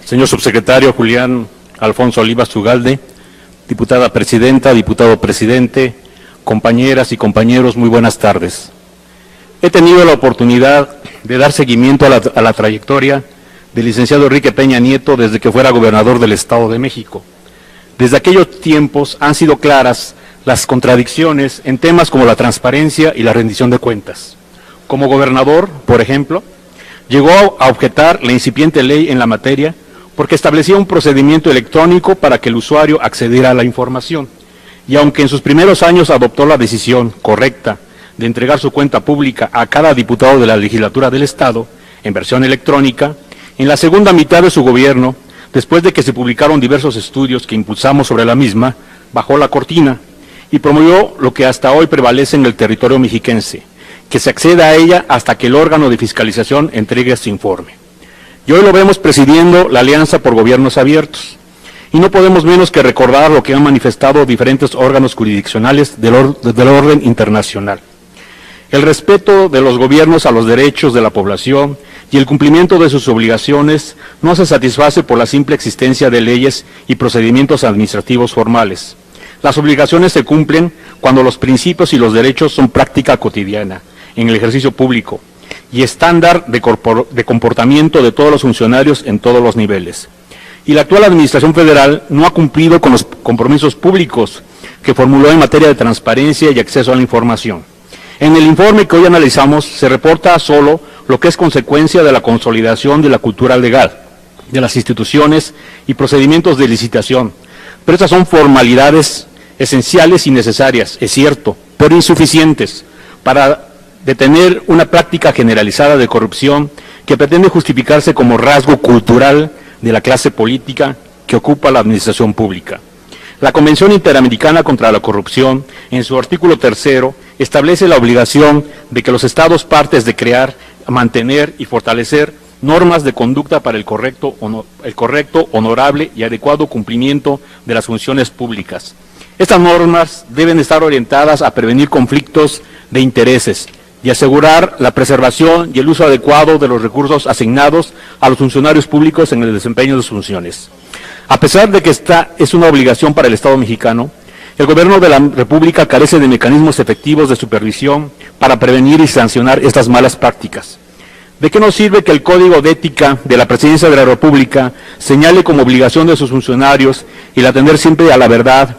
señor subsecretario Julián Alfonso Olivas Ugalde, diputada presidenta, diputado presidente, compañeras y compañeros, muy buenas tardes. He tenido la oportunidad de dar seguimiento a la trayectoria del licenciado Enrique Peña Nieto desde que fuera gobernador del Estado de México. Desde aquellos tiempos han sido claras las contradicciones en temas como la transparencia y la rendición de cuentas. Como gobernador, por ejemplo, llegó a objetar la incipiente ley en la materia porque establecía un procedimiento electrónico para que el usuario accediera a la información. Y aunque en sus primeros años adoptó la decisión correcta de entregar su cuenta pública a cada diputado de la legislatura del Estado en versión electrónica, en la segunda mitad de su gobierno, después de que se publicaron diversos estudios que impulsamos sobre la misma, bajó la cortina y promovió lo que hasta hoy prevalece en el territorio mexiquense, que se acceda a ella hasta que el órgano de fiscalización entregue su informe. Y hoy lo vemos presidiendo la Alianza por Gobiernos Abiertos. Y no podemos menos que recordar lo que han manifestado diferentes órganos jurisdiccionales del orden internacional. El respeto de los gobiernos a los derechos de la población y el cumplimiento de sus obligaciones no se satisface por la simple existencia de leyes y procedimientos administrativos formales. Las obligaciones se cumplen cuando los principios y los derechos son práctica cotidiana en el ejercicio público y estándar de comportamiento de todos los funcionarios en todos los niveles. Y la actual Administración Federal no ha cumplido con los compromisos públicos que formuló en materia de transparencia y acceso a la información. En el informe que hoy analizamos se reporta solo lo que es consecuencia de la consolidación de la cultura legal, de las instituciones y procedimientos de licitación. Pero estas son formalidades esenciales y necesarias, es cierto, pero insuficientes para detener una práctica generalizada de corrupción que pretende justificarse como rasgo cultural de la clase política que ocupa la administración pública. La Convención Interamericana contra la Corrupción, en su artículo 3, establece la obligación de que los Estados partes de crear, mantener y fortalecer normas de conducta para el correcto, honorable y adecuado cumplimiento de las funciones públicas. Estas normas deben estar orientadas a prevenir conflictos de intereses y asegurar la preservación y el uso adecuado de los recursos asignados a los funcionarios públicos en el desempeño de sus funciones. A pesar de que esta es una obligación para el Estado mexicano, el Gobierno de la República carece de mecanismos efectivos de supervisión para prevenir y sancionar estas malas prácticas. ¿De qué nos sirve que el Código de Ética de la Presidencia de la República señale como obligación de sus funcionarios el atender siempre a la verdad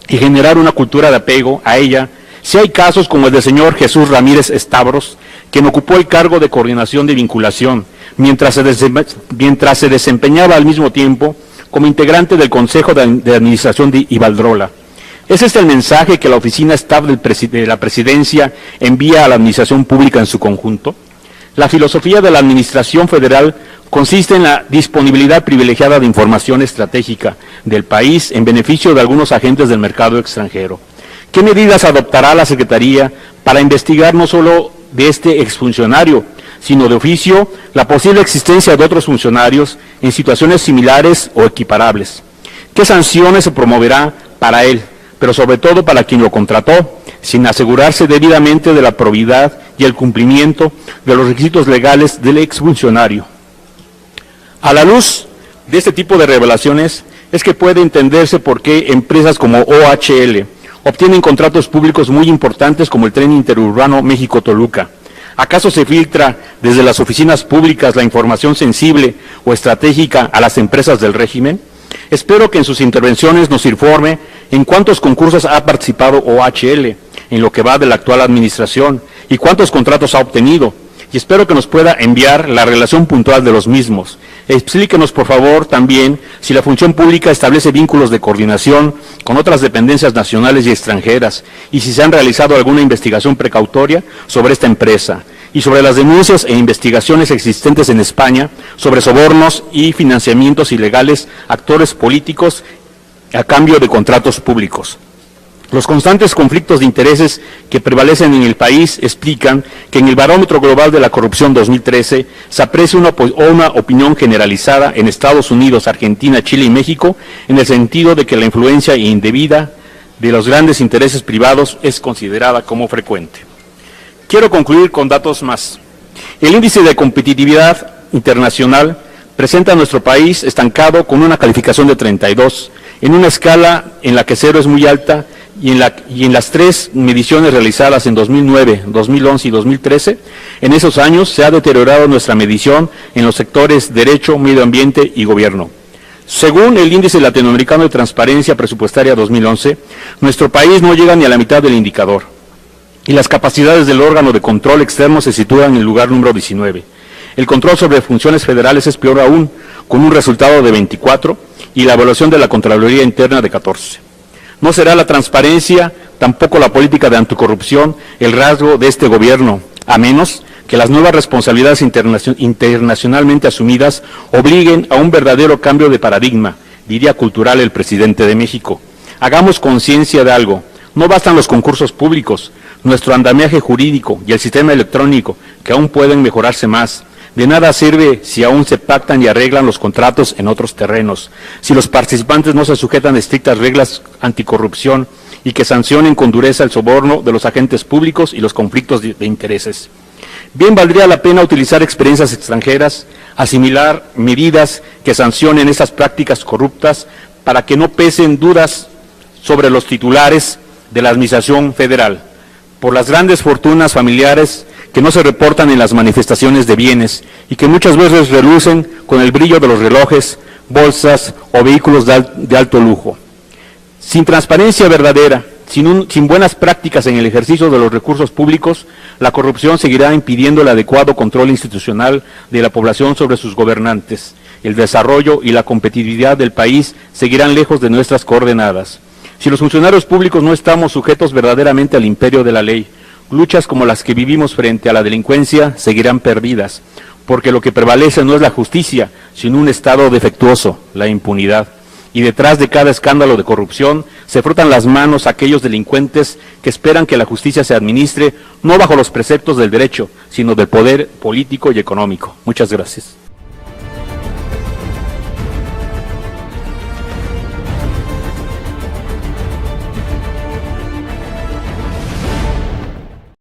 y generar una cultura de apego a ella, si hay casos como el del señor Jesús Ramírez Stavros, quien ocupó el cargo de coordinación de vinculación, mientras se desempeñaba al mismo tiempo como integrante del Consejo de Administración de Iberdrola? ¿Es este el mensaje que la Oficina Staff de la Presidencia envía a la Administración Pública en su conjunto? La filosofía de la Administración Federal consiste en la disponibilidad privilegiada de información estratégica del país en beneficio de algunos agentes del mercado extranjero. ¿Qué medidas adoptará la Secretaría para investigar no solo de este exfuncionario, sino de oficio la posible existencia de otros funcionarios en situaciones similares o equiparables? ¿Qué sanciones se promoverá para él, pero sobre todo para quien lo contrató, sin asegurarse debidamente de la probidad y el cumplimiento de los requisitos legales del exfuncionario? A la luz de este tipo de revelaciones es que puede entenderse por qué empresas como OHL obtienen contratos públicos muy importantes como el tren interurbano México-Toluca. ¿Acaso se filtra desde las oficinas públicas la información sensible o estratégica a las empresas del régimen? Espero que en sus intervenciones nos informe en cuántos concursos ha participado OHL en lo que va de la actual administración y cuántos contratos ha obtenido. Y espero que nos pueda enviar la relación puntual de los mismos. Explíquenos, por favor, también si la función pública establece vínculos de coordinación con otras dependencias nacionales y extranjeras y si se han realizado alguna investigación precautoria sobre esta empresa y sobre las denuncias e investigaciones existentes en España sobre sobornos y financiamientos ilegales a actores políticos a cambio de contratos públicos. Los constantes conflictos de intereses que prevalecen en el país explican que en el Barómetro Global de la Corrupción 2013 se aprecia una opinión generalizada en Estados Unidos, Argentina, Chile y México en el sentido de que la influencia indebida de los grandes intereses privados es considerada como frecuente. Quiero concluir con datos más. El índice de competitividad internacional presenta a nuestro país estancado con una calificación de 32, en una escala en la que 0 es muy alta y en las 3 mediciones realizadas en 2009, 2011 y 2013, en esos años se ha deteriorado nuestra medición en los sectores Derecho, Medio Ambiente y Gobierno. Según el Índice Latinoamericano de Transparencia Presupuestaria 2011, nuestro país no llega ni a la mitad del indicador y las capacidades del órgano de control externo se sitúan en el lugar número 19. El control sobre funciones federales es peor aún, con un resultado de 24 y la evaluación de la Contraloría Interna de 14. No será la transparencia, tampoco la política de anticorrupción, el rasgo de este gobierno, a menos que las nuevas responsabilidades internacionalmente asumidas obliguen a un verdadero cambio de paradigma, diría cultural el presidente de México. Hagamos conciencia de algo, no bastan los concursos públicos, nuestro andamiaje jurídico y el sistema electrónico, que aún pueden mejorarse más. De nada sirve si aún se pactan y arreglan los contratos en otros terrenos, si los participantes no se sujetan a estrictas reglas anticorrupción y que sancionen con dureza el soborno de los agentes públicos y los conflictos de intereses. Bien valdría la pena utilizar experiencias extranjeras, asimilar medidas que sancionen estas prácticas corruptas para que no pesen dudas sobre los titulares de la Administración Federal, por las grandes fortunas familiares que no se reportan en las manifestaciones de bienes y que muchas veces relucen con el brillo de los relojes, bolsas o vehículos de alto lujo. Sin transparencia verdadera, sin buenas prácticas en el ejercicio de los recursos públicos, la corrupción seguirá impidiendo el adecuado control institucional de la población sobre sus gobernantes. El desarrollo y la competitividad del país seguirán lejos de nuestras coordenadas. Si los funcionarios públicos no estamos sujetos verdaderamente al imperio de la ley, luchas como las que vivimos frente a la delincuencia seguirán perdidas, porque lo que prevalece no es la justicia, sino un Estado defectuoso, la impunidad. Y detrás de cada escándalo de corrupción se frotan las manos aquellos delincuentes que esperan que la justicia se administre no bajo los preceptos del derecho, sino del poder político y económico. Muchas gracias.